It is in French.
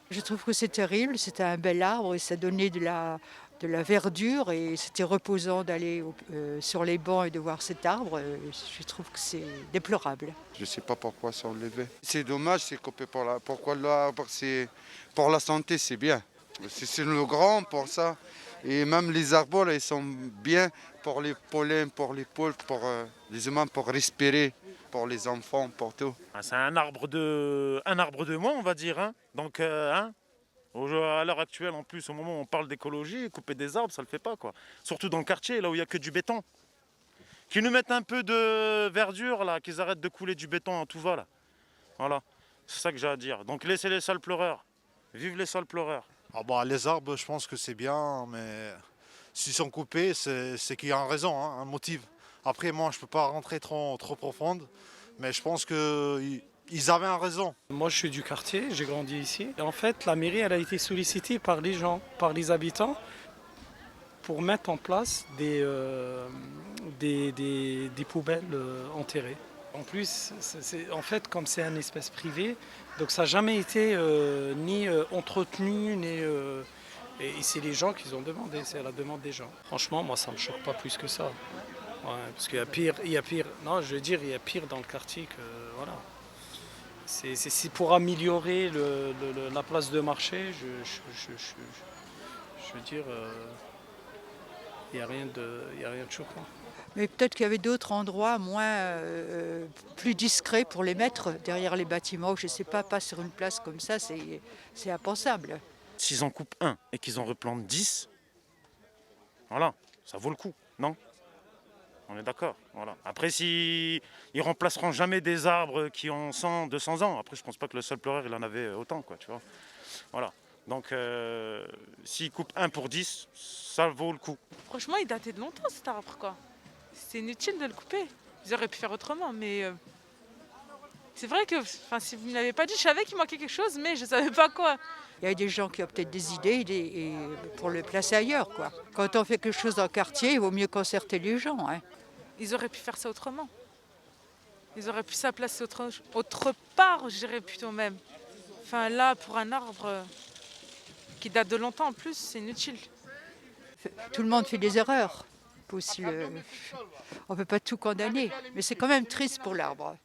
Je trouve que c'est terrible, c'était un bel arbre et ça donnait de la verdure et c'était reposant d'aller sur les bancs et de voir cet arbre. Je trouve que c'est déplorable. Je ne sais pas pourquoi c'est enlevé. C'est dommage, c'est coupé pourquoi l'arbre, c'est pour la santé, c'est bien. C'est le grand pour ça. Et même les arbres, là, ils sont bien pour les pollens, pour les poules, pour les humains, pour respirer, pour les enfants, pour tout. Ah, c'est un arbre de moins, on va dire. Hein. Donc, à l'heure actuelle, en plus, au moment où on parle d'écologie, couper des arbres, ça le fait pas, quoi. Surtout dans le quartier, là où il n'y a que du béton. Qu'ils nous mettent un peu de verdure, là, qu'ils arrêtent de couler du béton à tout va, là. Voilà, c'est ça que j'ai à dire. Donc, laissez les sales pleureurs. Vive les sales pleureurs. Ah bah, les arbres, je pense que c'est bien, mais s'ils sont coupés, c'est qu'il y a une raison, hein, un motif. Après, moi, je ne peux pas rentrer trop profonde, mais je pense qu'ils avaient une raison. Moi, je suis du quartier, j'ai grandi ici. Et en fait, la mairie, elle a été sollicitée par les gens, par les habitants, pour mettre en place des poubelles enterrées. En plus, en fait, comme c'est un espace privé, donc ça n'a jamais été ni entretenu, ni... et c'est les gens qui ont demandé, c'est à la demande des gens. Franchement, moi, ça ne me choque pas plus que ça. Ouais, parce qu'il y a pire, non, je veux dire, il y a pire dans le quartier que, voilà. C'est pour améliorer la place de marché, je veux dire, il n'y a rien de choquant. Mais peut-être qu'il y avait d'autres endroits plus discrets pour les mettre derrière les bâtiments. Je ne sais pas sur une place comme ça, c'est impensable. S'ils en coupent un et qu'ils en replantent 10, voilà, ça vaut le coup, non? On est d'accord, voilà. Après, ils remplaceront jamais des arbres qui ont 100, 200 ans. Après, je pense pas que le seul pleureur, il en avait autant, quoi, tu vois. Voilà. Donc, s'ils coupent un pour 10, ça vaut le coup. Franchement, il datait de longtemps cet arbre, quoi. C'est inutile de le couper. Ils auraient pu faire autrement, mais c'est vrai que si vous ne m'avez pas dit, je savais qu'il manquait quelque chose, mais je ne savais pas quoi. Il y a des gens qui ont peut-être des idées pour le placer ailleurs, quoi. Quand on fait quelque chose dans le quartier, il vaut mieux concerter les gens, hein. Ils auraient pu faire ça autrement. Ils auraient pu ça placer autre part, je dirais plutôt même. Enfin là, pour un arbre qui date de longtemps en plus, c'est inutile. Tout le monde fait des erreurs. On ne peut pas tout condamner, mais c'est quand même triste pour l'arbre.